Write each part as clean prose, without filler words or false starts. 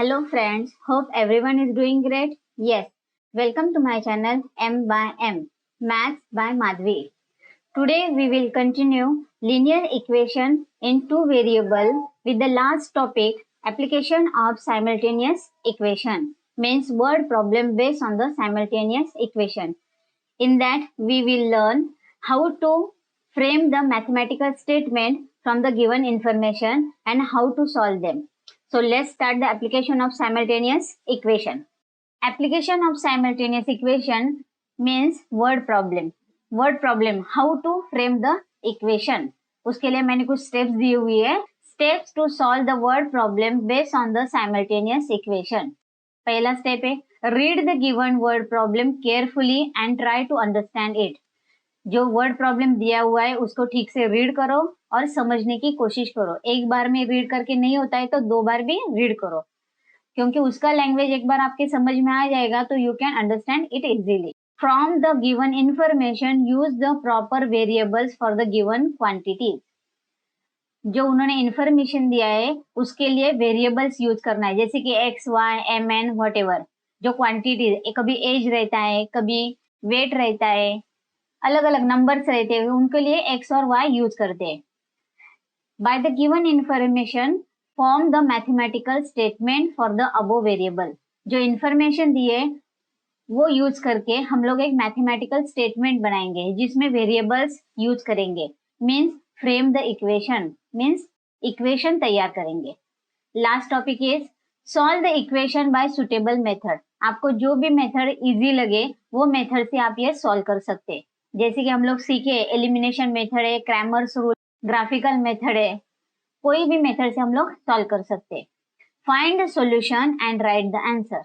Hello friends, hope everyone is doing great. Yes, welcome to my channel M by M, Maths by Madhvi. Today we will continue linear equation in two variable with the last topic application of simultaneous equation, means word problem based on the simultaneous equation. In that we will learn how to frame the mathematical statement from the given information and how to solve them. So let's start the application of simultaneous equation. Application of simultaneous equation means word problem. Word problem, how to frame the equation. उसके लिए मैंने कुछ steps दी हुई है. Steps to solve the word problem based on the simultaneous equation. पहला step है read the given word problem carefully and try to understand it. जो word problem दिया हुआ है उसको ठीक से रीड करो और समझने की कोशिश करो. एक बार में रीड करके नहीं होता है तो दो बार भी रीड करो, क्योंकि उसका लैंग्वेज एक बार आपके समझ में आ जाएगा तो you can understand it easily. From the given information use the proper variables for the given quantities. जो उन्होंने इंफॉर्मेशन दिया है उसके लिए वेरिएबल्स यूज करना है, जैसे कि x y m n whatever. जो क्वांटिटीज, कभी एज रहता है, कभी वेट रहता है, अलग अलग नंबर्स रहते हैं, उनके लिए एक्स और वाई यूज करते हैं. By the given information form the mathematical statement for the above variable. जो इंफॉर्मेशन दिए वो यूज करके हम लोग एक मैथमेटिकल स्टेटमेंट बनाएंगे जिसमें वेरिएबल्स यूज करेंगे. Means frame the equation, means equation तैयार करेंगे. Last topic is solve the equation by suitable method. आपको जो भी मेथड इजी लगे वो मेथड से आप ये सॉल्व कर सकते हैं. जैसे कि हम लोग सीखे एलिमिनेशन मेथड है, क्रैमर्स रूल, ग्राफिकल मेथड है, कोई भी मेथड से हम लोग सॉल्व कर सकते हैं. Find the solution and right the answer.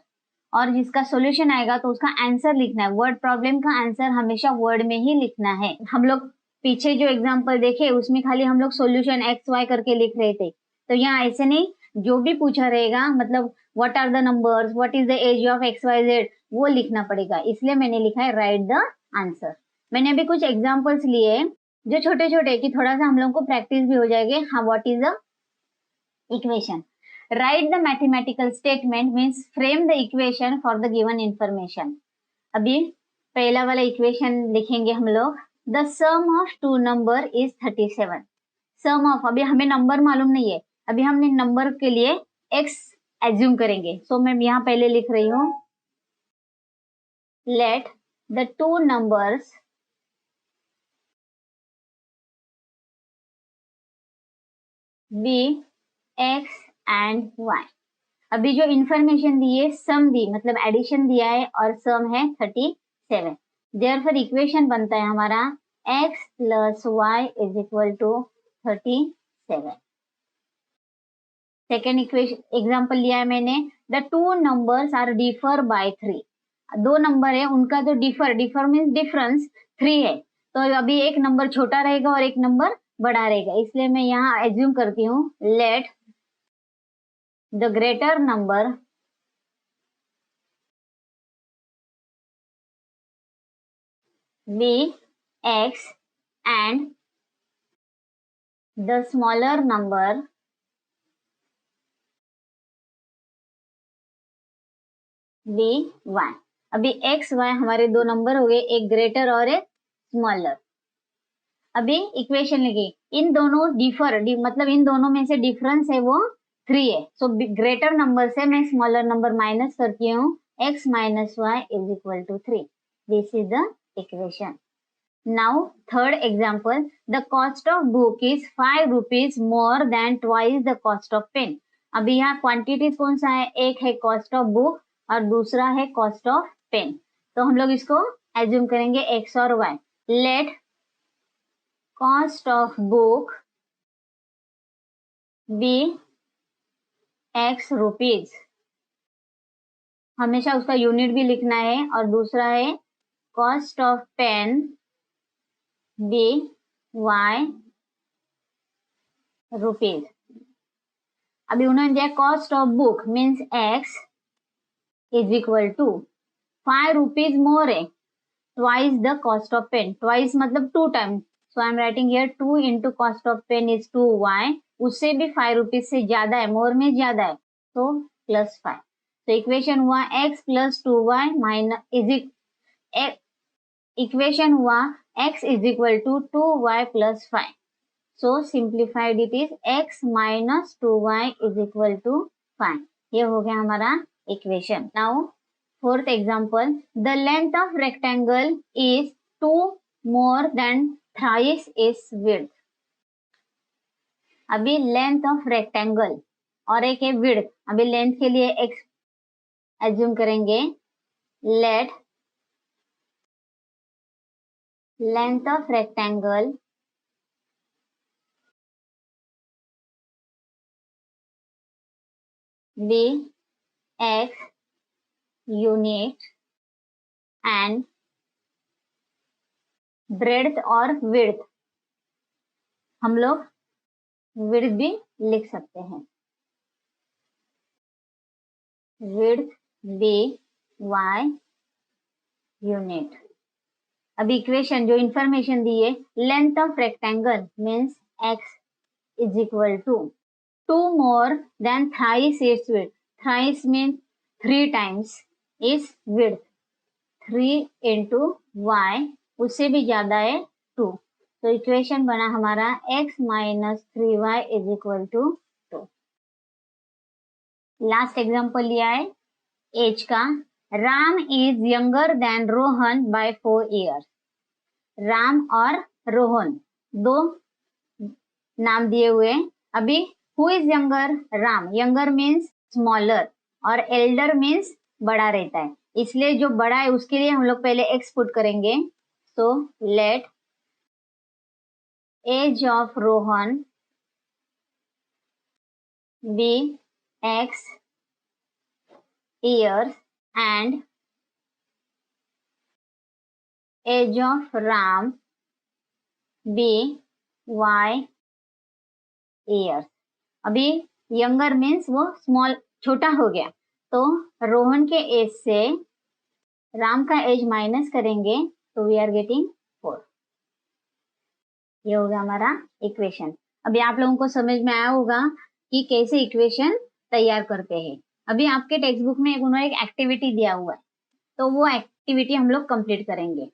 और जिसका सॉल्यूशन आएगा तो उसका आंसर लिखना है. वर्ड प्रॉब्लम का आंसर हमेशा वर्ड में ही लिखना है. हम लोग पीछे जो एग्जांपल देखे उसमें खाली हम लोग सॉल्यूशन एक्स वाई करके लिख रहे थे, तो यहाँ ऐसे नहीं. जो भी पूछा रहेगा, मतलब what are the numbers, what is the age of x y z, वो लिखना पड़ेगा. इसलिए मैंने लिखा है राइट द आंसर. मैंने अभी कुछ एग्जाम्पल्स लिए जो छोटे छोटे कि थोड़ा सा हम लोग को प्रैक्टिस भी हो जाएगी. हाँ, what is the equation. Right the mathematical statement means frame the equation for the given information. अभी पहला वाला इक्वेशन लिखेंगे हम लोग. The sum of two number is 37. Sum of, अभी हमें नंबर मालूम नहीं है, अभी हमने नंबर के लिए एक्स एज्यूम करेंगे. सो मैं यहाँ पहले लिख रही हूँ let the two numbers be x and y. अभी जो इंफॉर्मेशन दी है सम दी, मतलब एडिशन दिया है और सम है 37. देयरफॉर इक्वेशन बनता है हमारा x plus y is equal to 37. Second equation example लिया है मैंने. The two numbers are differ by 3. दो नंबर है, उनका जो डिफर मीन्स डिफरेंस 3 है, तो अभी एक नंबर छोटा रहेगा और एक नंबर बड़ा रहेगा. इसलिए मैं यहाँ एज्यूम करती हूँ let the greater number be x and the smaller number be y. अभी x y हमारे दो नंबर हो गए, एक ग्रेटर और एक स्मॉलर. अभी इक्वेशन लिखी, इन दोनों मतलब इन दोनों में से डिफरेंस है वो 3 है. सो ग्रेटर नंबर से मैं स्मॉलर नंबर माइनस करती हूँ. x minus y is equal to 3. This is the equation. Now third example, the cost of book is 5 rupees more than twice the cost of pen. अभी यहाँ quantities कौन सा है, एक है कॉस्ट ऑफ बुक और दूसरा है कॉस्ट ऑफ पेन. तो हम लोग इसको एज्यूम करेंगे x और y. Let cost of book be x rupees. हमेशा उसका यूनिट भी लिखना है. और दूसरा है cost of pen be y rupees. अभी उन्होंने दिया cost of book means x is equal to 5 rupees more है, twice the cost of pen. Twice मतलब 2 times. So I am writing here 2 into cost of pen is 2y. उससे भी 5 rupees से ज्यादा है, मोर में ज्यादा है, तो प्लस 5। तो इक्वेशन हुआ x plus 2y minus equation हुआ x is equal to 2y plus 5। So simplified it is x minus 2y is equal to 5. ये हो गया हमारा equation. Now fourth example, the length of rectangle is 2 more than thrice its width. अभी length of rectangle और एक है width. अभी length के लिए x एज्यूम करेंगे। Late length of rectangle be x unit and breadth और width, हम लोग width भी लिख सकते हैं। width be y unit। अब इक्वेशन जो इंफॉर्मेशन दी है, length of rectangle means x is equal to 2 more than thrice its width. Thrice means 3 times is width. 3 into y उससे भी ज्यादा है 2। तो इक्वेशन बना हमारा x minus 3y is equal to 2। Last example लिया है एज का। Ram is younger than Rohan by 4 years। Ram और रोहन दो नाम दिए हुए। अभी who is younger? Ram. Younger means smaller और एल्डर मीन्स बड़ा रहता है, इसलिए जो बड़ा है उसके लिए हम लोग पहले एक्स पुट करेंगे। So let age of Rohan be x years and age of Ram be y years. अभी यंगर मीन्स वो स्मॉल छोटा हो गया, तो रोहन के एज से राम का एज माइनस करेंगे तो वी आर गेटिंग 4। ये होगा हमारा इक्वेशन। अभी आप लोगों को समझ में आया होगा कि कैसे इक्वेशन तैयार करते हैं। अभी आपके टेक्स्ट बुक में उन्होंने एक एक्टिविटी दिया हुआ है, तो वो एक्टिविटी हम लोग कंप्लीट करेंगे।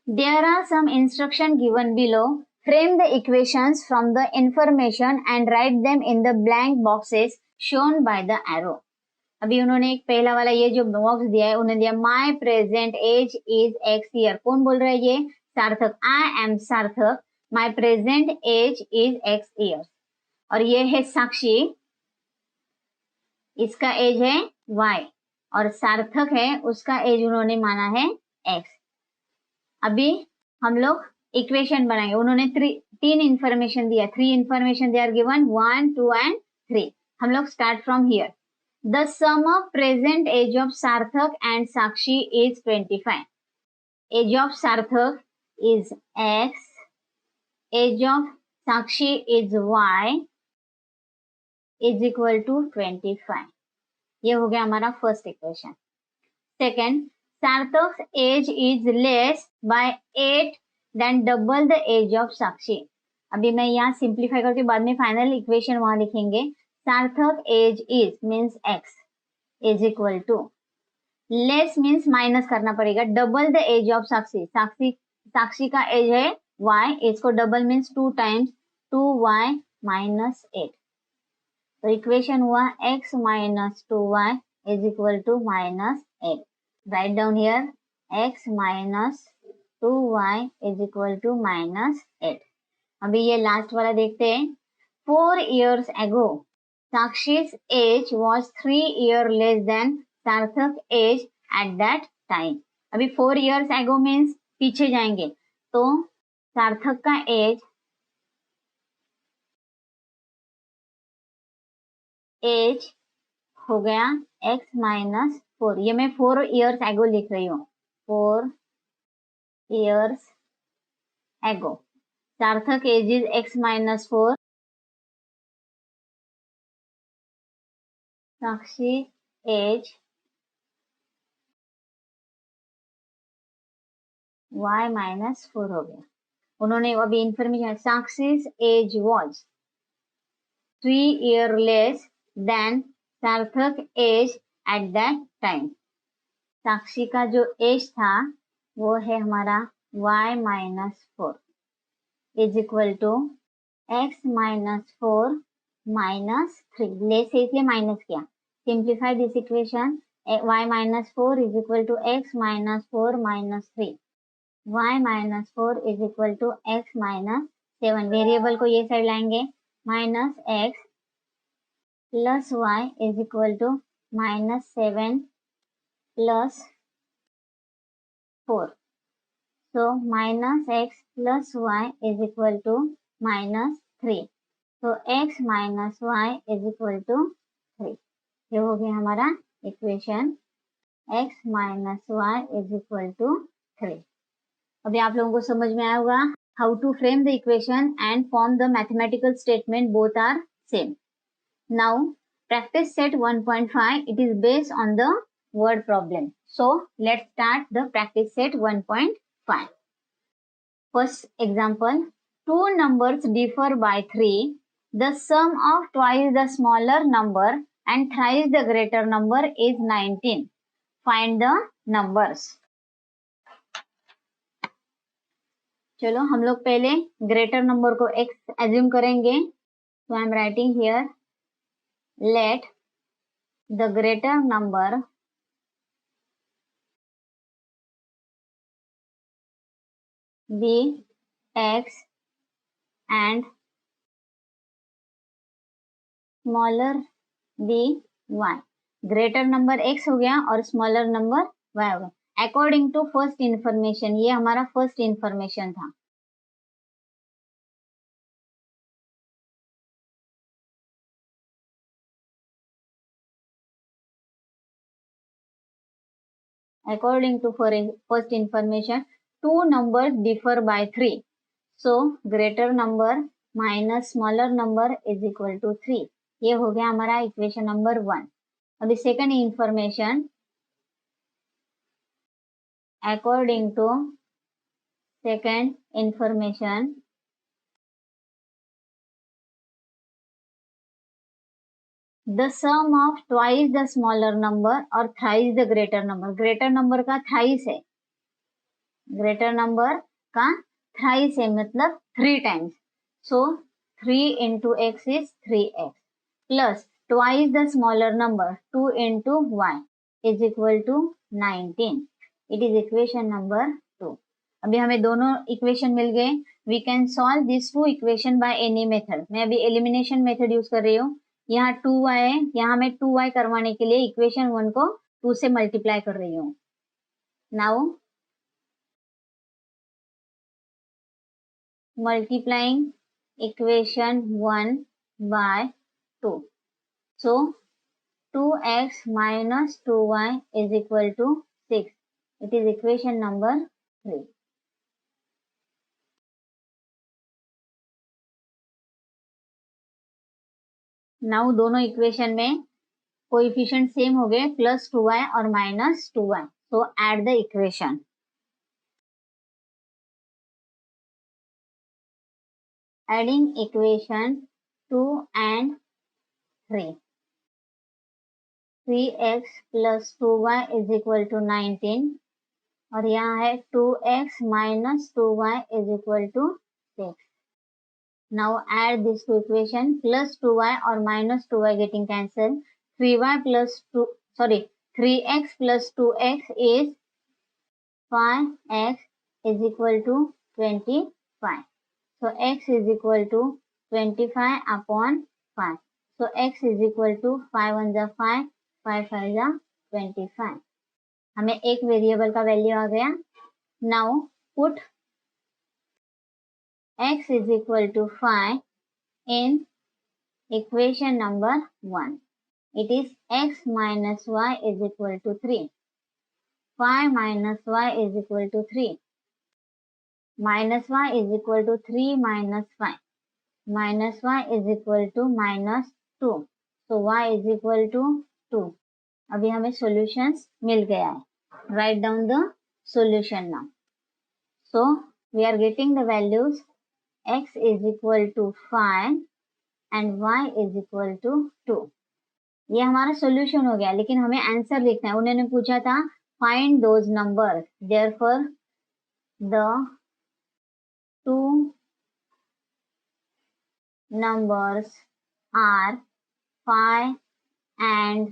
There are some instruction given below. Frame the equations from the information and write them in the blank boxes shown by the arrow। अभी उन्होंने एक पहला वाला ये जो बॉक्स दिया है, उन्होंने दिया my present age is x year. कौन बोल रहा है? ये Sarthak. I am Sarthak, my present age is x year. और ये है साक्षी, इसका एज है वाई, और सार्थक है उसका एज उन्होंने माना है एक्स। अभी हम लोग इक्वेशन बनाएंगे। उन्होंने 3 इंफॉर्मेशन दिया, 3 information they are given 1 2 and 3। हम लोग start from here. The sum of present age of Sarthak and Sakshi is 25। Age of Sarthak is x, age of Sakshi is y is equal to 25। ये हो गया हमारा first equation. Second, Sarthak age is less by 8 than double the age of Sakshi. अभी मैं यहाँ simplify करके बाद में फाइनल इक्वेशन वहां लिखेंगे। Sarthak age is means x is equal to, less means minus करना पड़ेगा, double the age of Sakshi. Sakshi का एज है y, इसको double means 2 times 2y minus 8। तो इक्वेशन हुआ x minus 2y is equal to minus 8। Right down here x minus 2y is equal to minus 8। अभी ये last वाला देखते हैं। 4 years ago, Sakshi's age was 3 years less than Sarthak's age at that time। अभी 4 years ago means पीछे जाएंगे, तो सार्थक का एज हो गया x माइनस 4। ये मैं 4 years ago लिख रही हूँ, 4 years ago। Sarthak age is x minus 4, Sakshi age y minus 4 हो गया। उन्होंने अभी information, Sakshi age was 3 years less than Sarthak age at that time, Sakshi का जो एज था वो है हमारा y minus 4 is equal to x minus 4 minus 3, less इसलिए माइनस किया, simplify this equation, y minus 4 is equal to x minus 4 minus 3, y minus 4 is equal to x minus 7, variable को ये side लाएंगे, minus x plus y is equal to minus 7 plus 4, so minus x plus y is equal to minus 3, so x minus y is equal to 3, ये हो गया हमारा equation x minus y is equal to 3। अभी आप लोगों को समझ में आया होगा how to frame the equation and form the mathematical statement, both are same. Now practice set 1.5, it is based on the word problem, so let's start the practice set 1.5. First example, two numbers differ by 3, the sum of twice the smaller number and thrice the greater number is 19, find the numbers। चलो हम लोग पहले greater number को x assume करेंगे, so I am writing here, let the greater number be x and smaller be y। Greater number x हो गया और smaller number y हो गया, अकॉर्डिंग टू फर्स्ट इंफॉर्मेशन, ये हमारा फर्स्ट इंफॉर्मेशन था। According to first information, two numbers differ by 3, so greater number minus smaller number is equal to 3, ये हो गया हमारा इक्वेशन नंबर 1। अभी second information, according to second information, the sum of twice the smaller number और thrice the greater number, greater number का thrice है, greater number का thrice है मतलब 3 times, so 3 into x is 3x plus twice the smaller number 2 into y is equal to 19, it is equation number 2। अभी हमें दोनों equation मिल गए, we can solve these two equation by any method। मैं अभी elimination method use कर रही हूँ, यहाँ 2y है, यहाँ मैं 2y करवाने के लिए इक्वेशन 1 को 2 से मल्टीप्लाई कर रही हूँ। Now multiplying equation 1 by 2, so 2x minus 2y is equal to 6, it is equation number 3। Now दोनों इक्वेशन में कोएफिशिएंट सेम हो गए, प्लस 2y और minus 2y, so add the equation. Adding equation 2 and 3, 3x plus 2y is equal to 19 और यहाँ है 2x minus 2y is equal to 6। Now add this two equation, plus 2y or minus 2y getting cancelled, 3y plus 2, sorry, 3x plus 2x is 5x is equal to 25. So x is equal to 25 upon 5. So x is equal to 5 1 जा 5, 5 5 जा 25। हमें एक variable का value आ गया। Now put x is equal to 5 in equation number 1. It is x minus y is equal to 3. 5 minus y is equal to 3. Minus y is equal to 3 minus 5. Minus y is equal to minus 2. So y is equal to 2. अभी हमें solutions मिल गया है. Write down the solution now. So we are getting the values x is equal to 5 and y is equal to 2. ये हमारा solution हो गया, लेकिन हमें आंसर लिखना है। उन्होंने पूछा था find those number, therefore the two numbers are 5 and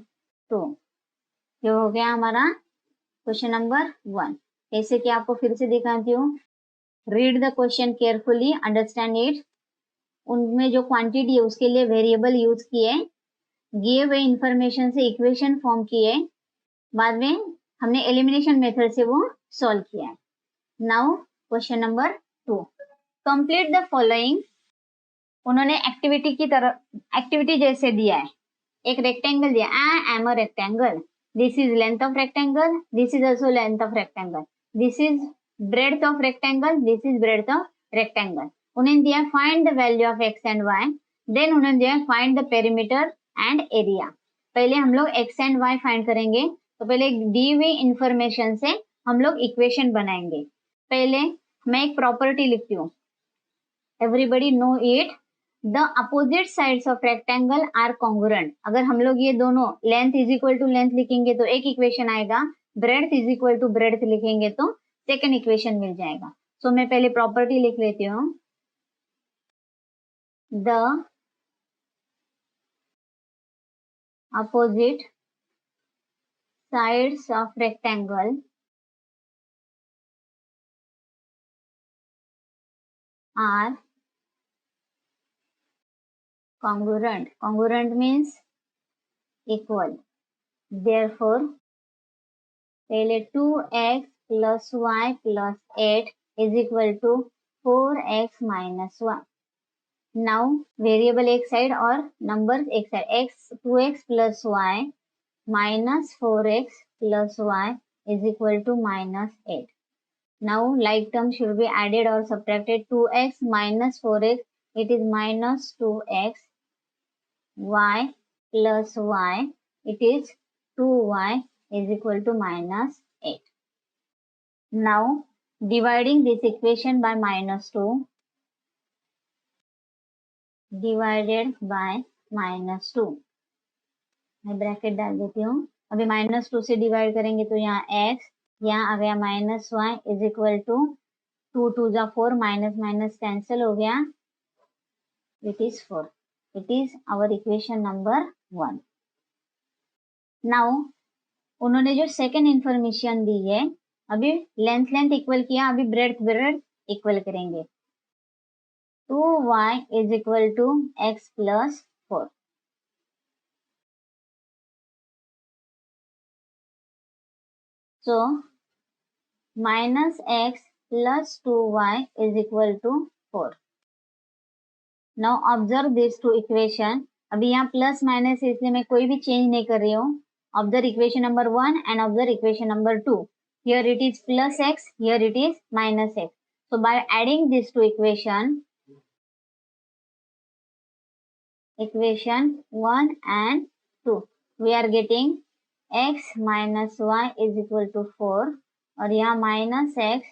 2। ये हो गया हमारा क्वेश्चन नंबर 1। जैसे कि आपको फिर से दिखाती हूँ, read the question carefully, understand it. उनमें जो क्वांटिटी है उसके लिए वेरिएबल यूज किए, गिव हुए इंफॉर्मेशन से इक्वेशन फॉर्म किए, बाद में हमने एलिमिनेशन मेथड से वो सॉल्व किया है। Now question number 2, complete the following. उन्होंने एक्टिविटी की तरह, एक्टिविटी जैसे दिया है, एक रेक्टेंगल दिया, I am a rectangle, this is length of rectangle, this is also length of rectangle, this is breadth of rectangle, this is breadth of rectangle. उन्होंने दिया find the value of x and y, then उन्होंने दिया find the perimeter and area. पहले हम लोग x and Y find करेंगे, तो पहले दी हुई इंफॉर्मेशन से हम लोग इक्वेशन बनाएंगे। पहले मैं एक प्रॉपर्टी लिखती हूँ, everybody know it, the opposite sides of rectangle are congruent. अगर हम लोग ये दोनों length is equal to length लिखेंगे तो एक इक्वेशन आएगा, breadth is equal to breadth लिखेंगे तो सेकंड इक्वेशन मिल जाएगा। सो मैं पहले प्रॉपर्टी लिख लेती हूँ, the opposite sides of rectangle are congruent. Congruent means equal. Therefore, पहले 2x plus y plus 8 is equal to 4x minus 1. Now, variable एक side और numbers एक side. x 2x plus y minus 4x plus y is equal to minus 8. Now, like term should be added or subtracted. 2x minus 4x, it is minus 2x. Y plus y, it is 2y is equal to minus 8. Now, dividing this equation by minus 2, divided by minus 2, मैं bracket डाल देती हूँ। अभी minus 2 से divide करेंगे तो यहाँ x, यहाँ आ गया minus y is equal to 2 2 जा 4, माइनस माइनस कैंसिल हो गया, it is 4. It is our equation number 1. Now उन्होंने जो सेकेंड इंफॉर्मेशन दी है, अभी लेंथ लेंथ इक्वल किया, अभी ब्रेड्थ ब्रेड्थ इक्वल करेंगे। 2y is equal to x plus 4. So minus x plus 2y is equal to 4. Now observe these two equation. अभी यहाँ प्लस माइनस है इसलिए मैं कोई भी चेंज नहीं कर रही हूँ. Observe equation number 1 and observe equation number 2. Here it is plus x, here it is minus x. So by adding these two equation 1 and 2, we are getting x minus y is equal to 4 और यहाँ minus x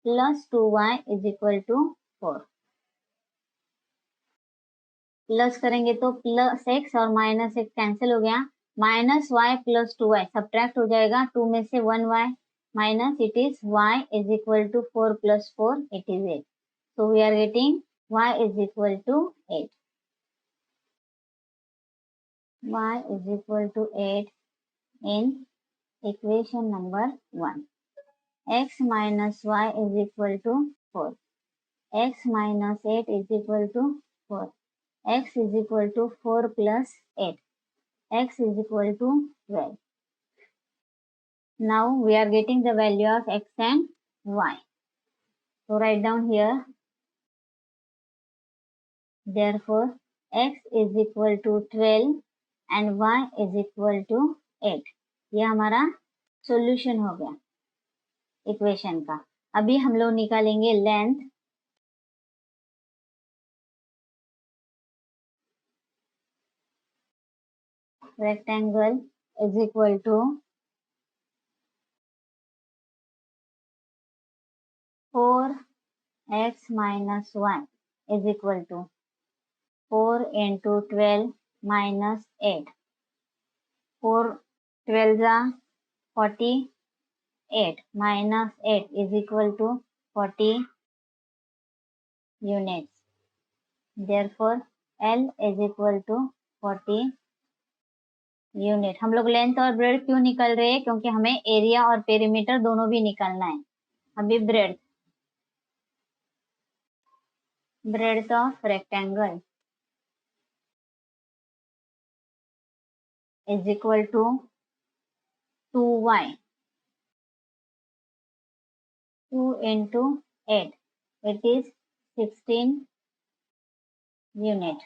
plus 2y is equal to 4. Plus करेंगे तो plus x और minus x cancel हो गया, minus Y plus 2y subtract हो जाएगा, 2 में से 1y minus, it is y is equal to 4 plus 4, it is 8. So we are getting y is equal to 8. y is equal to 8 in equation number 1. x minus y is equal to 4. x minus 8 is equal to 4. x is equal to 4 plus 8. X is equal to 12. Now we are getting the value of x and y. So write down here. Therefore, x is equal to 12 and y is equal to 8. ये हमारा solution हो गया equation का. अभी हम लोग निकालेंगे length. Rectangle is equal to 4x minus y is equal to 4 into 12 minus 8. 4 12 48 minus 8 is equal to 40 units. Therefore L is equal to 40 unit. हम लोग लेंथ और ब्रेड क्यों निकल रहे हैं? क्योंकि हमें एरिया और पेरीमीटर दोनों भी निकालना है. अभी breadth of rectangle is equal to 2y 2 into 8, it is 16 unit.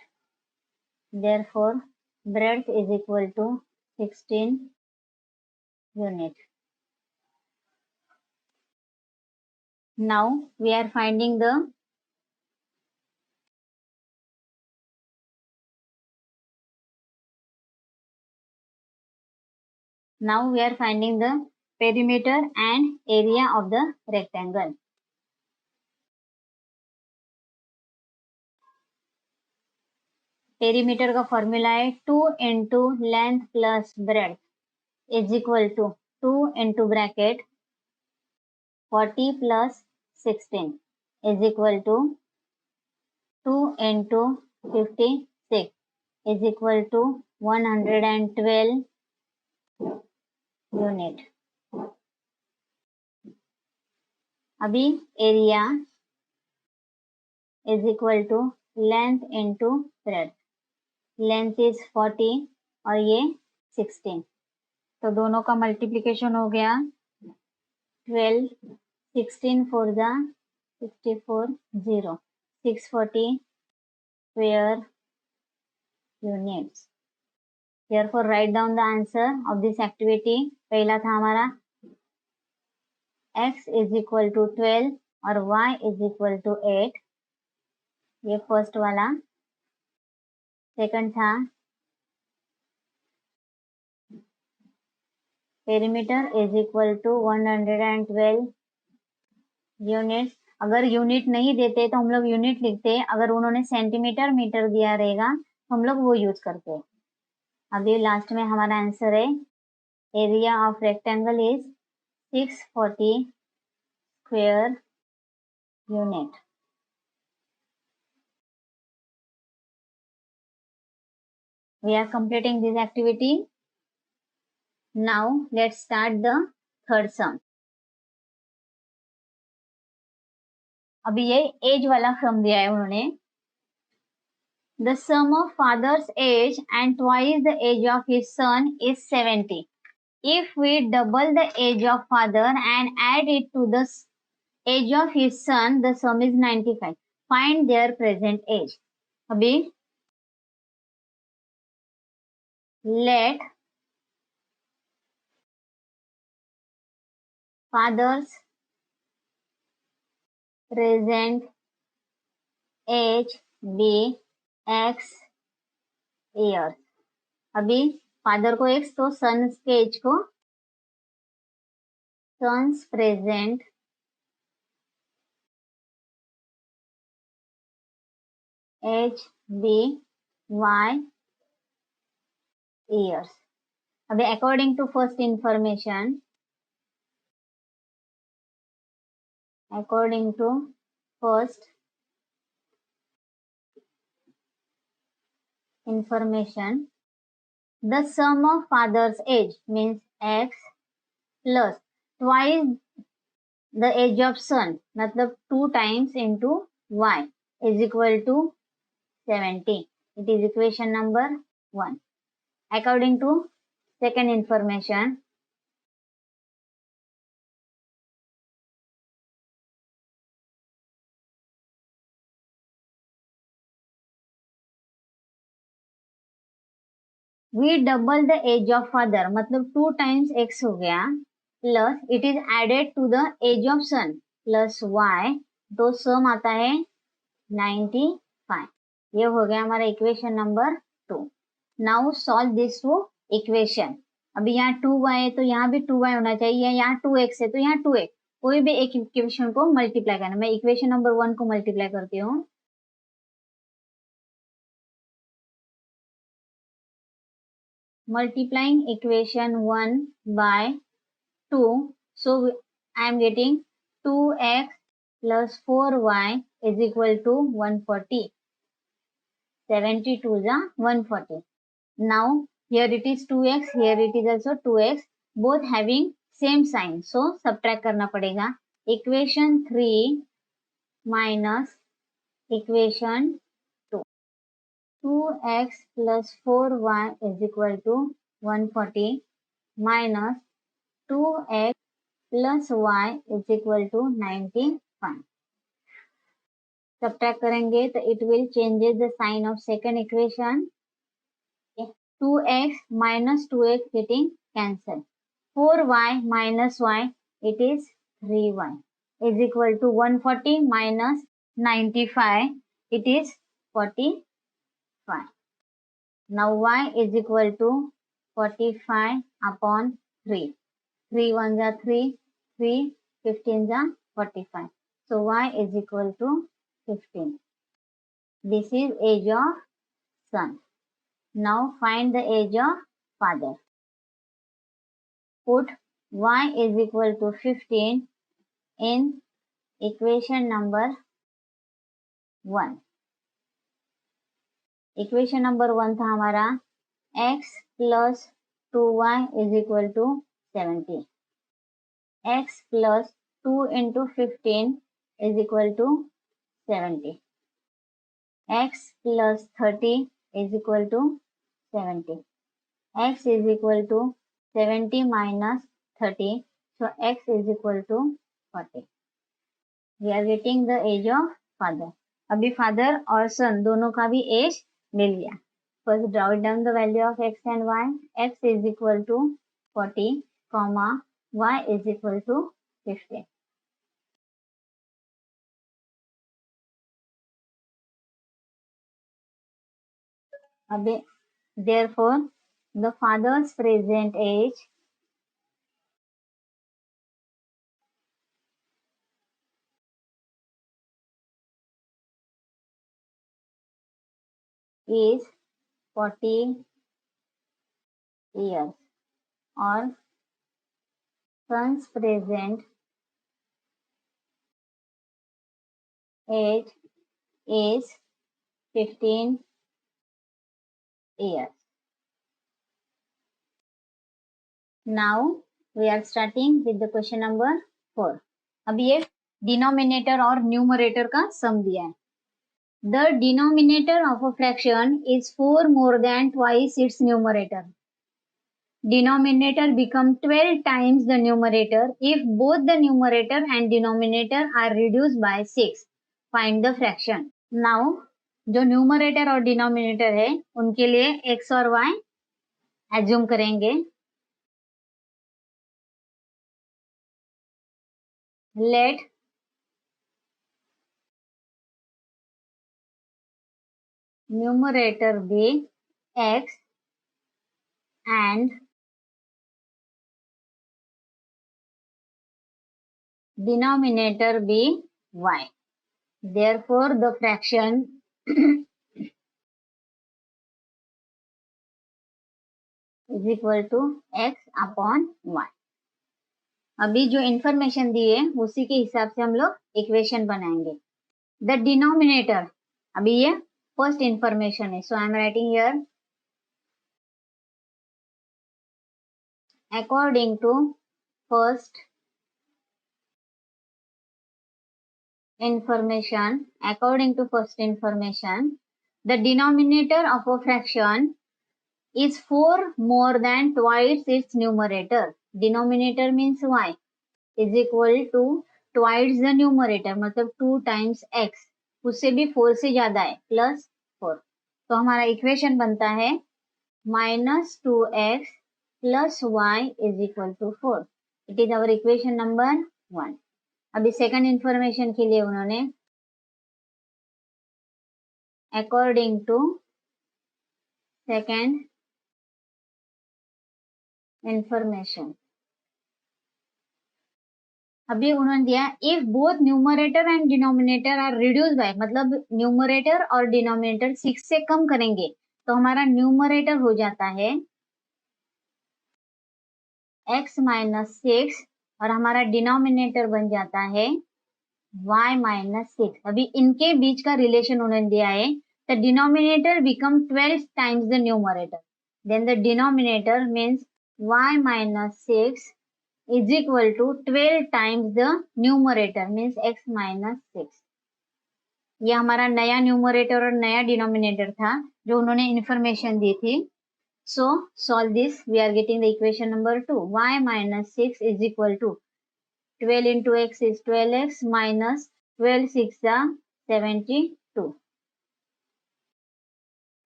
Therefore breadth is equal to 16 unit. Now we are finding the perimeter and area of the rectangle. Perimeter का formula है 2 into length plus breadth is equal to 2 into bracket 40 plus 16 is equal to 2 into 56 is equal to 112 unit. अभी area is equal to length into breadth. Length is 40 और ये 16, तो दोनों का multiplication हो गया 12 16 4 जा 64 0 640 square units. Therefore write down the answer of this activity. पहला था हमारा x is equal to 12 और y is equal to 8, ये फर्स्ट वाला. सेकंड था perimeter is equal to 112 units. अगर यूनिट नहीं देते तो हम लोग यूनिट लिखते, अगर उन्होंने सेंटीमीटर मीटर दिया रहेगा तो हम लोग वो यूज करते. अभी लास्ट में हमारा आंसर है area of rectangle is 640 square unit. We are completing this activity. Now let's start the third sum. अभी ये एज वाला सम दिया है उन्होंने. The sum of father's age and twice the age of his son is 70. If we double the age of father and add it to the age of his son, the sum is 95. Find their present age. अभी let father's present age be x years. अभी father को x तो sons के age को sons present age be y years. अभी according to first information, according to first information, the sum of father's age means x plus twice the age of son, मतलब 2 times into y is equal to 70. It is equation number 1. According to second information, we double the age of father, मतलब 2 times x हो गया, plus it is added to the age of son plus y, तो सम आता है 95. ये हो गया हमारा equation number 2. Now solve this two equation. अभी यहाँ 2y है तो यहाँ भी 2y होना चाहिए, यहाँ 2x है तो यहाँ 2x. कोई भी एक इक्वेशन को मल्टीप्लाई करना. मैं इक्वेशन नंबर 1 को मल्टीप्लाई करती हूँ. multiplying equation 1 by 2. So I am getting 2x plus 4y is equal to 140. 72 is 140. Now here it is 2x, here it is also 2x, both having same sign. So subtract करना पड़ेगा. Equation 3 minus equation 2. 2x plus 4y is equal to 140 minus 2x plus y is equal to 95. Subtract करेंगे तो it will changes the sign of second equation. 2x minus 2x getting cancelled. 4y minus y, it is 3y is equal to 140 minus 95, it is 45. Now y is equal to 45 upon 3. 3 ones are 3, 3 15s are 45. So y is equal to 15. This is age of son. Now find the age of father. Put y is equal to 15 in equation number 1. Equation number 1 था हमारा x plus 2y is equal to 70. X plus 2 into 15 is equal to 70. X plus 30 is equal to 70. X is equal to 70 minus 30. So x is equal to 40. We are getting the age of father. अभी father और सन दोनों का भी as मिल गया. First write down the value of x and y. X is equal to 40, comma y is equal to 50. अभी therefore the father's present age is 40 years or son's present age is 15 years. Now we are starting with the question number 4. अभी ये denominator और numerator का सम दिया है. The denominator of a fraction is 4 more than twice its numerator. Denominator become 12 times the numerator if both the numerator and denominator are reduced by 6. Find the fraction. Now जो numerator और denominator है उनके लिए x और y assume करेंगे. Let numerator be x and denominator be y. Therefore, the fraction is equal to x upon y. अभी जो information दी है उसी के हिसाब से हम लोग इक्वेशन बनाएंगे. द डिनोमिनेटर, अभी ये फर्स्ट इंफॉर्मेशन है, so I am writing here according to first information, according to first information, the denominator of a fraction is 4 more than twice its numerator. Denominator means y is equal to twice the numerator, मतलब 2 times x, उससे भी 4 से ज्यादा है, plus 4. तो हमारा equation बनता है minus 2x plus y is equal to 4. It is our equation number 1. अभी सेकंड इंफॉर्मेशन के लिए उन्होंने अकॉर्डिंग टू सेकंड इंफॉर्मेशन, अभी उन्होंने दिया if both numerator and denominator are reduce by, मतलब न्यूमरेटर और डिनोमिनेटर 6 से कम करेंगे तो हमारा न्यूमरेटर हो जाता है x माइनस 6 और हमारा डिनोमिनेटर बन जाता है y माइनस 6। अभी इनके बीच का रिलेशन उन्होंने दिया है, the denominator become 12 times the numerator, then the denominator means y minus 6 is equal to 12 times the numerator means x minus 6। ये हमारा नया न्यूमरेटर और नया डिनोमिनेटर था जो उन्होंने इंफॉर्मेशन दी थी। So solve this, we are getting the equation number 2, y minus 6 is equal to 12 into x is 12x minus 12 6 are 72.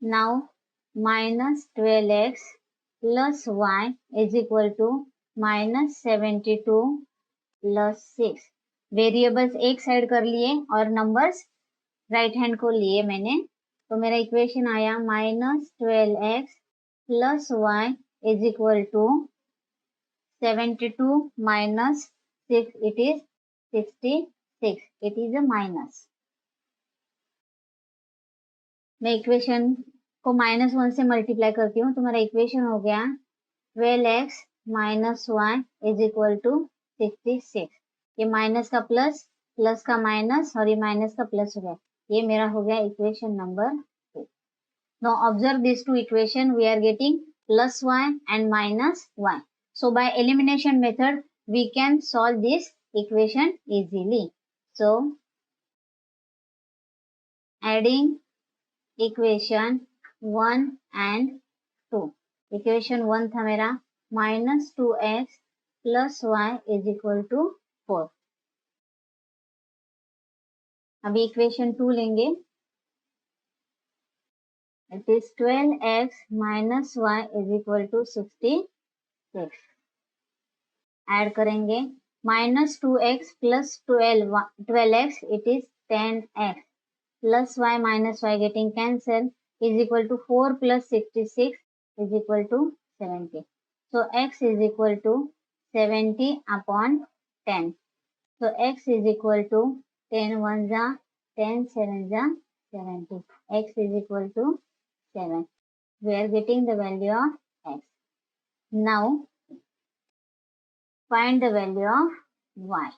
Now minus 12x plus y is equal to minus 72 plus 6। Variables एक side कर लिए और numbers right hand को लिए मैंने, तो मेरा equation आया minus 12x plus y is equal to 72 minus 6, it is 66, it is a minus। मैं इक्वेशन को -1 से मल्टीप्लाई करती हूँ तो मेरा इक्वेशन हो गया 12x minus y is equal to 66। ये माइनस का प्लस, प्लस का माइनस और ये माइनस का प्लस हो गया, ये मेरा हो गया equation number 2। Now observe this two equation, we are getting plus y and minus y, so by elimination method we can solve this equation easily। So adding equation 1 and 2, equation 1 था मेरा minus 2x plus y is equal to 4। अभी equation 2 लेंगे, it is 12x minus y is equal to 66। Add करेंगे minus 2x plus 12x it is 10x plus y minus y getting cancelled is equal to 4 plus 66 is equal to 70. So x is equal to 70 upon 10. So x is equal to 10 1 जा 10 7 जा 70. X is equal to 7. We are getting the value of x. Now find the value of y.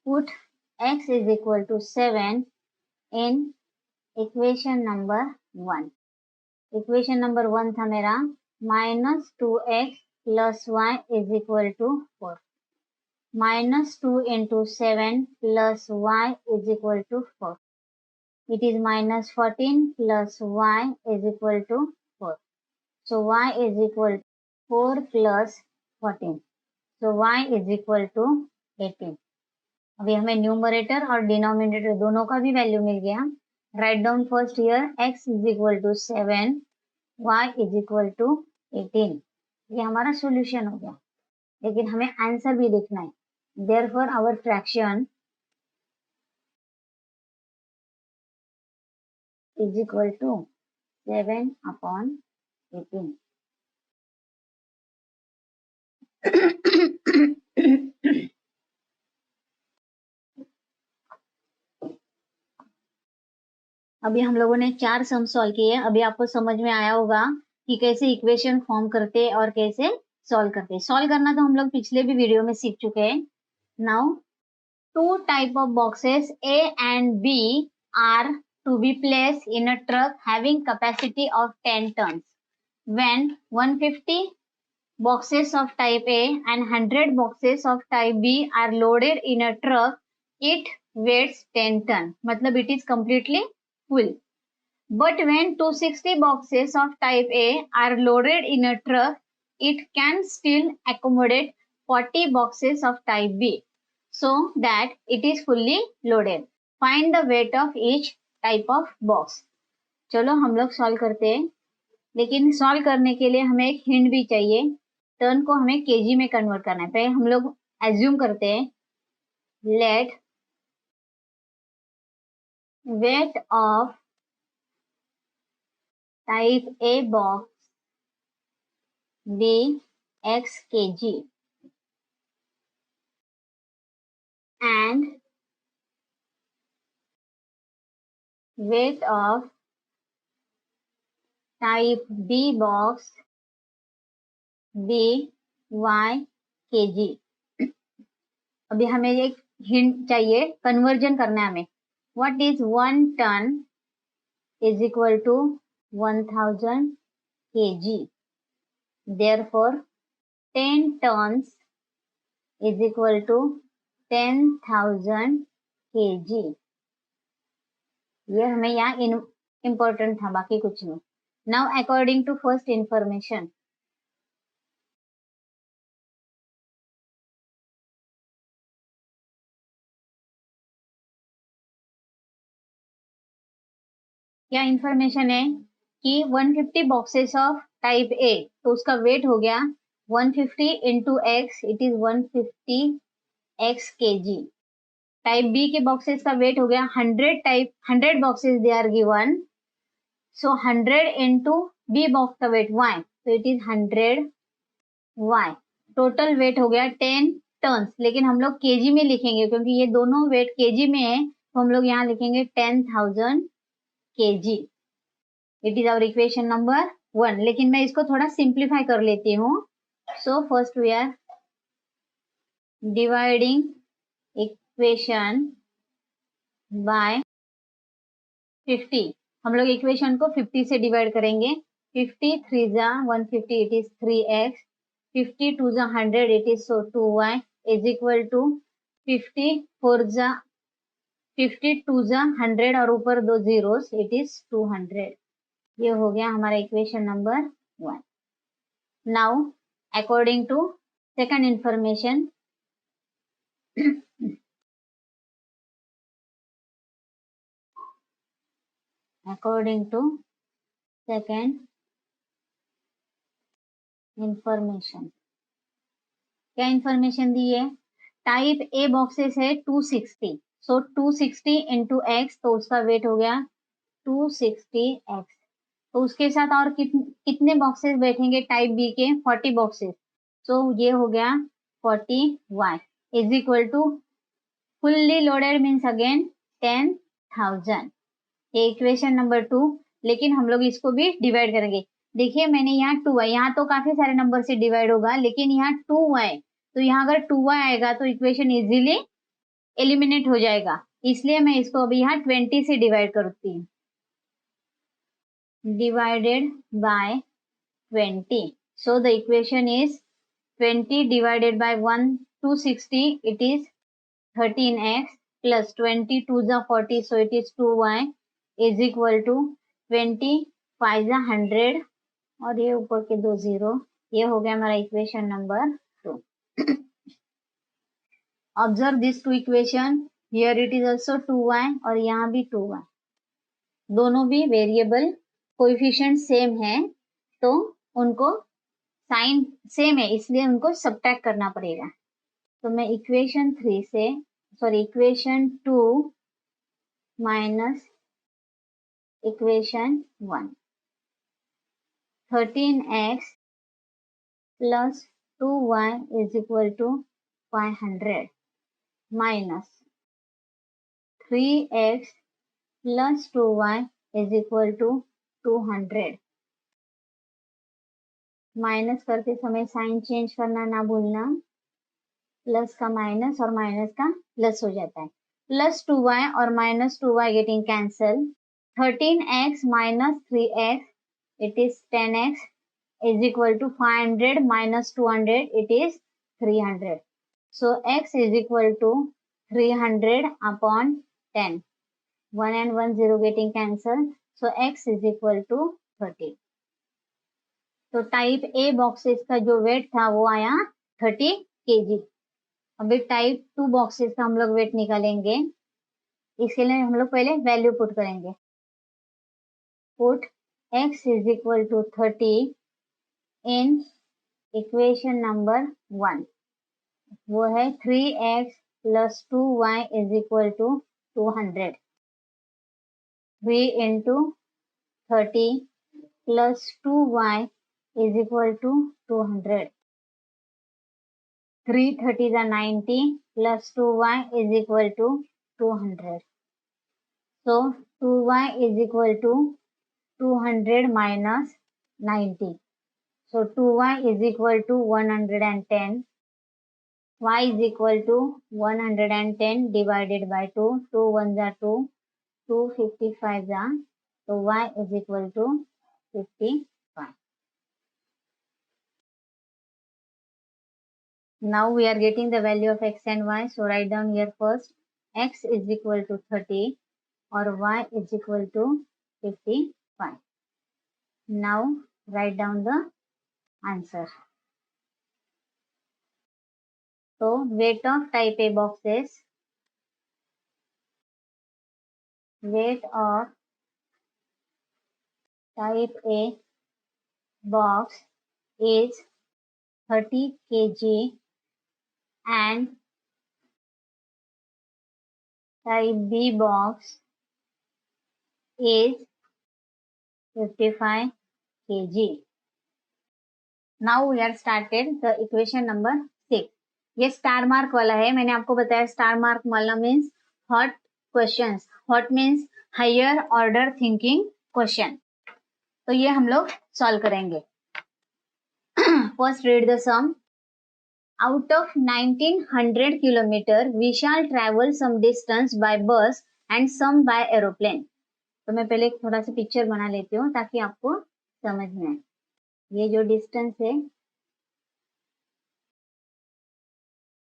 Put x is equal to 7 in equation number 1। Equation number 1 था मेरा minus 2x plus y is equal to 4, minus 2 into 7 plus y is equal to 4, it is minus 14 plus y is equal to 4। So y is equal 4 plus 14, so y is equal to 18। अभी हमें numerator और denominator दोनों का भी value मिल गया। Right down first here x is equal to 7, y is equal to 18। ये हमारा सॉल्यूशन हो गया, लेकिन हमें आंसर भी देखना है। Therefore our fraction is equal to 7 upon 18। अभी हम लोगों ने 4 सम सॉल्व किए। अभी आपको समझ में आया होगा कि कैसे इक्वेशन फॉर्म करते और कैसे सॉल्व करते। सॉल्व करना तो हम लोग पिछले भी वीडियो में सीख चुके हैं। Now 2 type of boxes A and B are to be placed in a truck having capacity of 10 tons. When 150 boxes of type A and 100 boxes of type B are loaded in a truck, it weighs 10 ton. मतलब it is completely full. But when 260 boxes of type A are loaded in a truck, it can still accommodate 40 boxes of type B, so that it is fully loaded. Find the weight of each type of box. चलो हम लोग solve करते हैं, लेकिन solve करने के लिए हमें एक हिंट भी चाहिए। टर्न को हमें केजी में कन्वर्ट करना है। पहले हम लोग एज्यूम करते हैं, let weight of type A box be x kg and weight of type B box by kg। अभी हमें एक हिंट चाहिए, कन्वर्जन करना है हमें। What is 1 ton is equal to 1000 kg। Therefore 10 tons is equal to 10,000 kg। ये हमें यहाँ इम्पोर्टेंट था, बाकी कुछ नहीं। Now according to first information, क्या इंफॉर्मेशन है कि 150 बॉक्सेस ऑफ टाइप ए, तो उसका वेट हो गया 150 into x, it is 150 x kg. Type B के बॉक्सेस का वेट हो गया 100 boxes they are given, so 100 into B box का वेट वाई, तो it is 100 y. Total weight हो गया 10 टन्स, लेकिन हम लोग केजी में लिखेंगे क्योंकि ये दोनों वेट केजी में है, तो हम लोग यहाँ लिखेंगे 10,000 kg. It is our equation number 1। लेकिन मैं इसको थोड़ा सिंप्लीफाई कर लेती हूँ। So first we are dividing equation by 50। हम लोग इक्वेशन को 50 से डिवाइड करेंगे। 50 3 जा 150, इट इज 3x। 50 2 जा 100, it is so 2y is equal to 50 4 जा 50 2 जा 100 और ऊपर दो जीरोस, इट इज 200। ये हो गया हमारा equation number 1। Now according to second information, according to second information, क्या इंफॉर्मेशन दी है? टाइप ए बॉक्सेस है 260, सो 260 इंटू एक्स, तो उसका वेट हो गया 260 एक्स। तो उसके साथ और कितने बॉक्सेस बैठेंगे टाइप बी के? 40 बॉक्सेस, सो ये हो गया 40 y is equal to fully loaded means again 10,000। ये इक्वेशन नंबर 2। लेकिन हम लोग इसको भी डिवाइड करेंगे। देखिए मैंने यहाँ 2y, यहाँ तो काफी सारे नंबर से डिवाइड होगा, लेकिन यहाँ 2y, तो यहाँ अगर 2y आएगा तो इक्वेशन इजीली एलिमिनेट हो जाएगा, इसलिए मैं इसको अभी यहाँ 20 से डिवाइड करती हूँ। Divided by 20, so the equation is 20 divided by 260, it is 13x plus 20 2 जा 40, so it is 2y is equal to 20 5 जा 100 और ये ऊपर के दो जीरो। ये हो गया हमारा equation number 2। Observe this two equation, here it is also 2y और यहाँ भी 2y, दोनों भी वेरिएबल कोएफिशिएंट सेम है, तो उनको साइन सेम है इसलिए उनको सब्ट्रैक्ट करना पड़ेगा। तो मैं इक्वेशन 3 से equation 2 minus equation 1, 13x plus 2y is equal to 500 minus 3x plus 2y is equal to 200। Minus करते समय साइन चेंज करना ना भूलना, प्लस का माइनस और माइनस का प्लस हो जाता है। प्लस 2y और minus 2y getting cancel, 13x minus 3x, it is 10x is equal to 500 minus 200, it is 300. So x is equal to 300 upon 10. 1 and 1 0 getting cancelled. So x is equal to 30. तो type A boxes का जो wait था वो आया 30 kg। अभी type 2 boxes का हम लोग वेट निकालेंगे। इसके लिए हम लोग पहले वैल्यू पुट करेंगे। Put x is equal to 30 in equation number 1, वो है 3x plus 2y is equal to 200। 3 into 30 plus 2y is equal to 200। 3 30 is 90 plus 2y is equal to 200. So 2y is equal to 200 minus 90. So 2y is equal to 110. Y is equal to 110 divided by 2. 2 1s are 2. 2 55s are. So y is equal to 55. Now we are getting the value of x and y. So write down here first. X is equal to 30 or y is equal to 55. Now write down the answer. So weight of type A boxes. Weight of type A box is 30 kg and type B box is 55 kg. Now we are started the equation number 6. ये star mark वाला है. मैंने आपको बताया star mark वाला means hot questions. Hot means higher order thinking question. तो ये हम लोग सॉल्व करेंगे. First read the sum. Out of 1900 kilometer, we shall travel some distance by bus and some by aeroplane. तो मैं पहले थोड़ा सा पिक्चर बना लेती हूँ ताकि आपको समझ में आए. ये जो डिस्टेंस है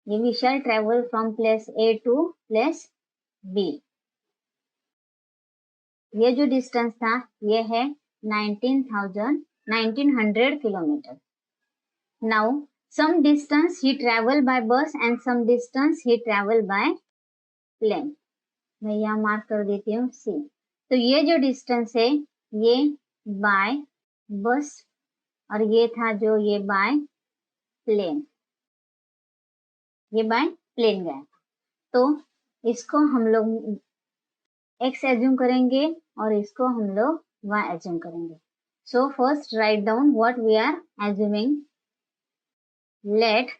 ये we shall travel from place A to place B. ये जो डिस्टेंस था ये है 1900 kilometre. Now some distance he travel by bus and some distance he travel by plane. मैं यहाँ मार्क कर देती हूँ C. तो ये जो डिस्टेंस है ये बाय बस और ये था जो ये बाय प्लेन. ये बाय प्लेन गया. तो इसको हम लोग x एज्यूम करेंगे और इसको हम लोग y एज्यूम करेंगे. So first write down what we are assuming. Let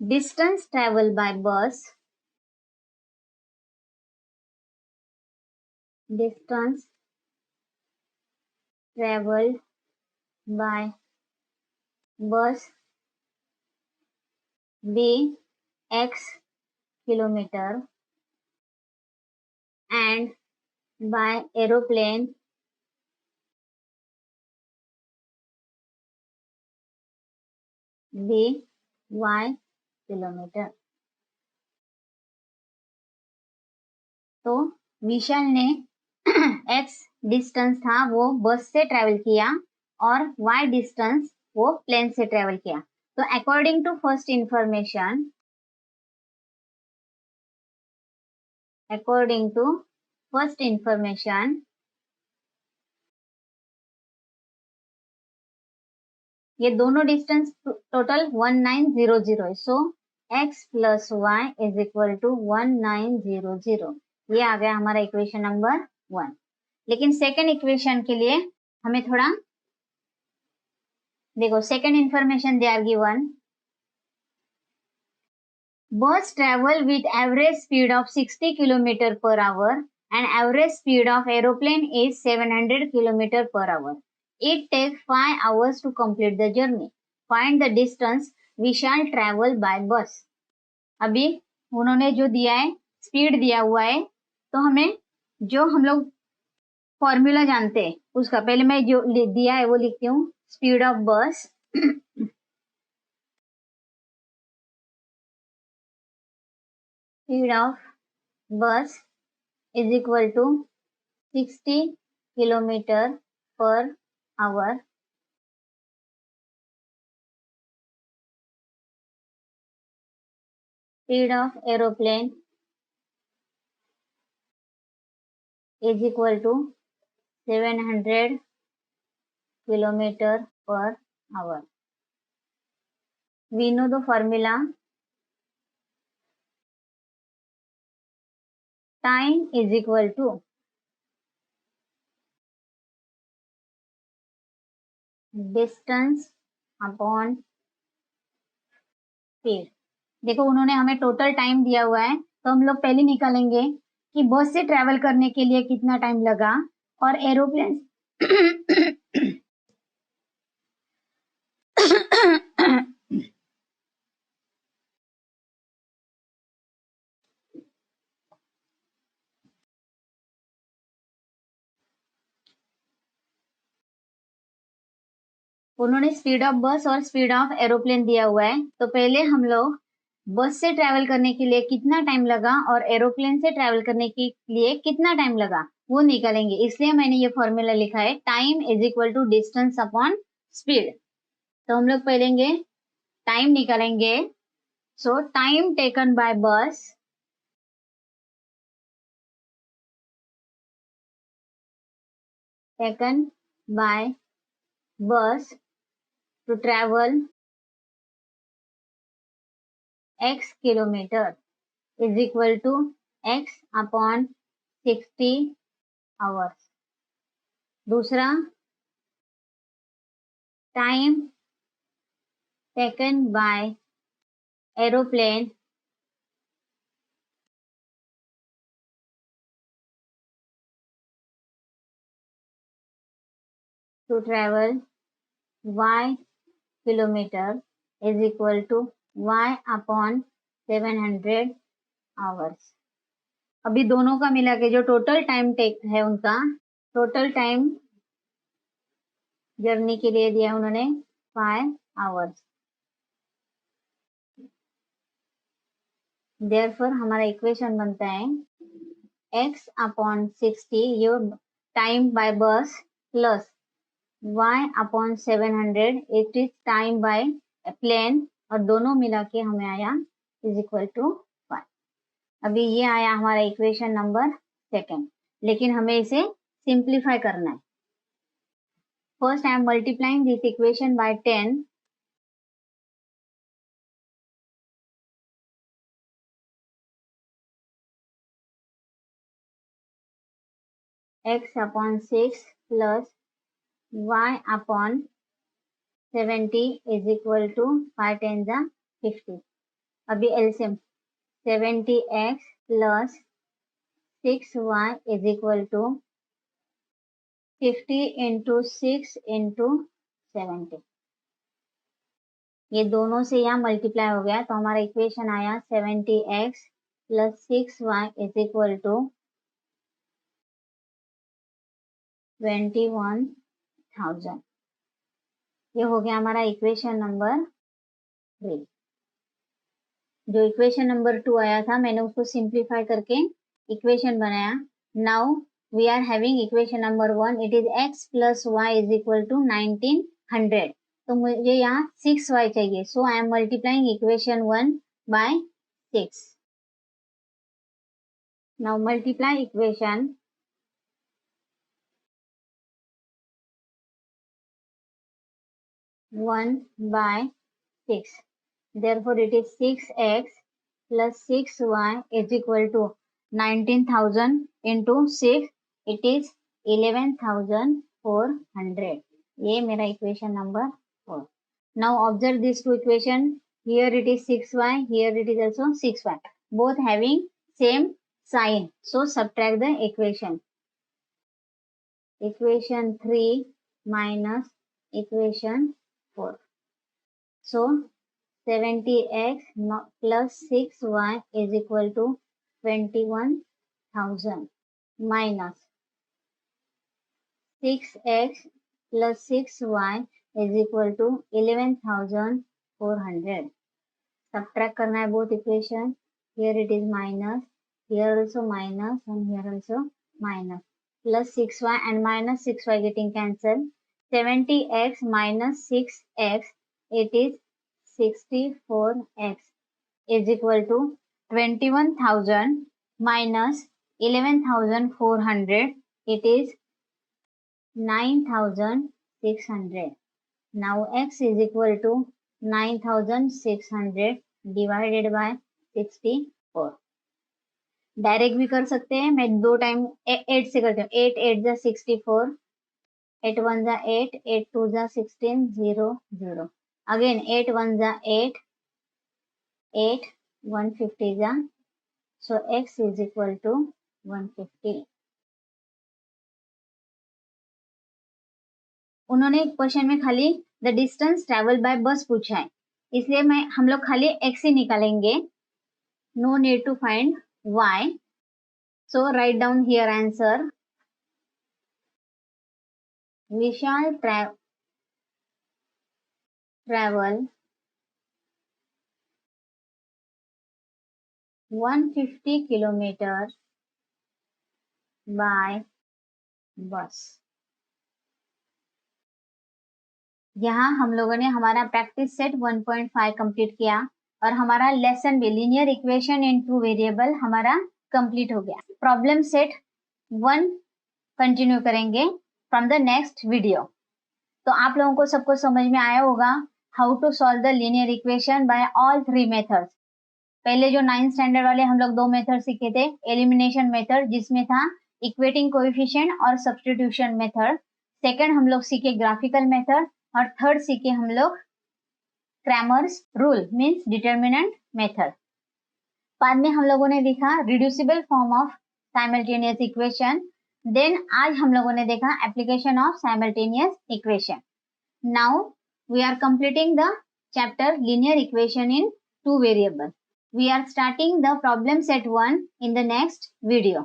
distance travel by bus. Distance traveled by bus be x kilometer and by aeroplane be y kilometer. तो विशाल ने x डिस्टेंस था वो बस से ट्रेवल किया और y distance वो plane से ट्रेवल किया. तो अकॉर्डिंग टू फर्स्ट इंफॉर्मेशन ये दोनों डिस्टेंस टोटल 1900 है. So x plus y is equal to 1900. ये आ गया हमारा इक्वेशन नंबर 1. लेकिन सेकेंड इक्वेशन के लिए हमें थोड़ा देखो. Second information they are given. Bus travel with average speed of 60 kilometre per hour and average speed of aeroplane is 700 km per hour. It takes 5 hours to complete the journey. Find the distance we shall travel by bus. अभी उन्होंने जो दिया है speed दिया हुआ है तो हमें जो हम लोग फॉर्मूला जानते हैं उसका पहले मैं जो दिया है वो लिखती हूँ. स्पीड ऑफ बस स्पीड ऑफ बस is equal to 60 kilometer per hour. Speed of aeroplane is equal to 700 kilometer per hour. We know the formula. Time is equal to distance upon speed. देखो उन्होंने हमें टोटल टाइम दिया हुआ है तो हम लोग पहले निकालेंगे कि बस से ट्रेवल करने के लिए कितना टाइम लगा और एरोप्लेन उन्होंने स्पीड ऑफ बस और स्पीड ऑफ एरोप्लेन दिया हुआ है, तो पहले हम लोग बस से ट्रैवल करने के लिए कितना टाइम लगा और एरोप्लेन से ट्रैवल करने के लिए कितना टाइम लगा वो निकालेंगे। इसलिए मैंने ये फॉर्मूला लिखा है, time is equal to distance upon speed. तो हम लोग पहले टाइम निकालेंगे। So time taken by bus to travel x kilometer is equal to x upon 60 hours. दूसरा, time taken bye aeroplane to travel y kilometer is equal to y upon 700 hours. अभी दोनों का मिला के जो टोटल टाइम टेक है, उनका total time journey के लिए दिया उन्होंने 5 hours. देयरफॉर हमारा इक्वेशन बनता है x अपॉन 60 ये time by bus plus y upon 700 it is time by plane, और दोनों मिला के हमें आया इज इक्वल टू 5. अभी ये आया हमारा इक्वेशन नंबर सेकेंड, लेकिन हमें इसे सिंप्लीफाई करना है. First I am multiplying this equation by 10. x upon 6 plus y upon 70 is equal to 5 10 the 50. अभी LCM 70x plus 6y is equal to 50 into 6 into 70. ये दोनों से यहाँ मल्टीप्लाई हो गया, तो हमारा इक्वेशन आया 70x plus 6y is equal to 21,000. ये हो गया हमारा इक्वेशन नंबर 3. जो इक्वेशन नंबर 2 आया था मैंने उसको सिंप्लीफाई करके इक्वेशन बनाया. Now we are having equation number 1, it is x plus y is equal to 1900. तो मुझे यहाँ 6y चाहिए, so I am multiplying equation 1 by 6. Now multiply equation 1 by 6. Therefore, it is 6x plus 6y is equal to 19,000 into 6. It is 11,400. ये मेरा equation number 4. Now observe these two equation. Here it is 6y. Here it is also 6y. Both having same sign. So subtract the equation. Equation 3 minus equation 4. So 70x plus 6y is equal to 21,000 minus 6x plus 6y is equal to 11,400. Subtract करना है both equation. Here it is minus, here also minus, and here also minus. Plus 6y and minus 6y getting cancelled. 70x minus 6x, it is 64x is equal to 21,000 minus 11,400, it is 9,600. Now x is equal to 9,600 divided by 64. Direct भी कर सकते हैं, मैं 2 time 8 से करती हूँ. 8 8 जा 64, 8 1 जा 8, 8 2 जा 16, 0 0. Again 8 1 जा 8, 8 150 जा, so x is equal to 150. उन्होंने क्वेश्चन में खाली द डिस्टेंस ट्रेवल बाय बस पूछा है, इसलिए हम लोग खाली x ही निकालेंगे. No need to find y. So write down here answer. We shall travel 150 kilometers by bus. यहाँ हम लोगों ने हमारा प्रैक्टिस सेट 1.5 कंप्लीट किया और हमारा लेसन भी linear equation in two variable हमारा कंप्लीट हो गया. प्रॉब्लम सेट 1 कंटिन्यू करेंगे फ्रॉम द नेक्स्ट वीडियो. तो आप लोगों को सबको समझ में आया होगा how to solve the linear equation by all 3 methods. पहले जो 9th स्टैंडर्ड वाले हम लोग 2 मेथड सीखे थे, एलिमिनेशन मेथड जिसमें था इक्वेटिंग कोएफिशिएंट और सब्स्टिट्यूशन मेथड. सेकंड हम लोग सीखे ग्राफिकल मेथड और थर्ड सीखे हम लोग Cramer's rule means determinant method. बाद में हम लोगों ने देखा reducible form of simultaneous equation. Then आज हम लोगों ने देखा application of simultaneous equation. Now we are completing the chapter linear equation in 2 variable. We are starting the problem set 1 in the next video.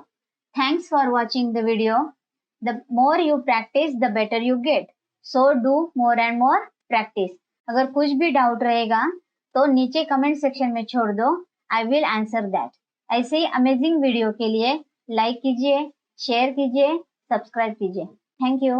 Thanks for watching the video. The more you practice, the better you get. So do more and more practice. अगर कुछ भी doubt रहेगा तो नीचे comment section में छोड़ दो. I will answer that. ऐसे ही अमेजिंग वीडियो के लिए लाइक कीजिए, शेयर कीजिए, सब्सक्राइब कीजिए. Thank you.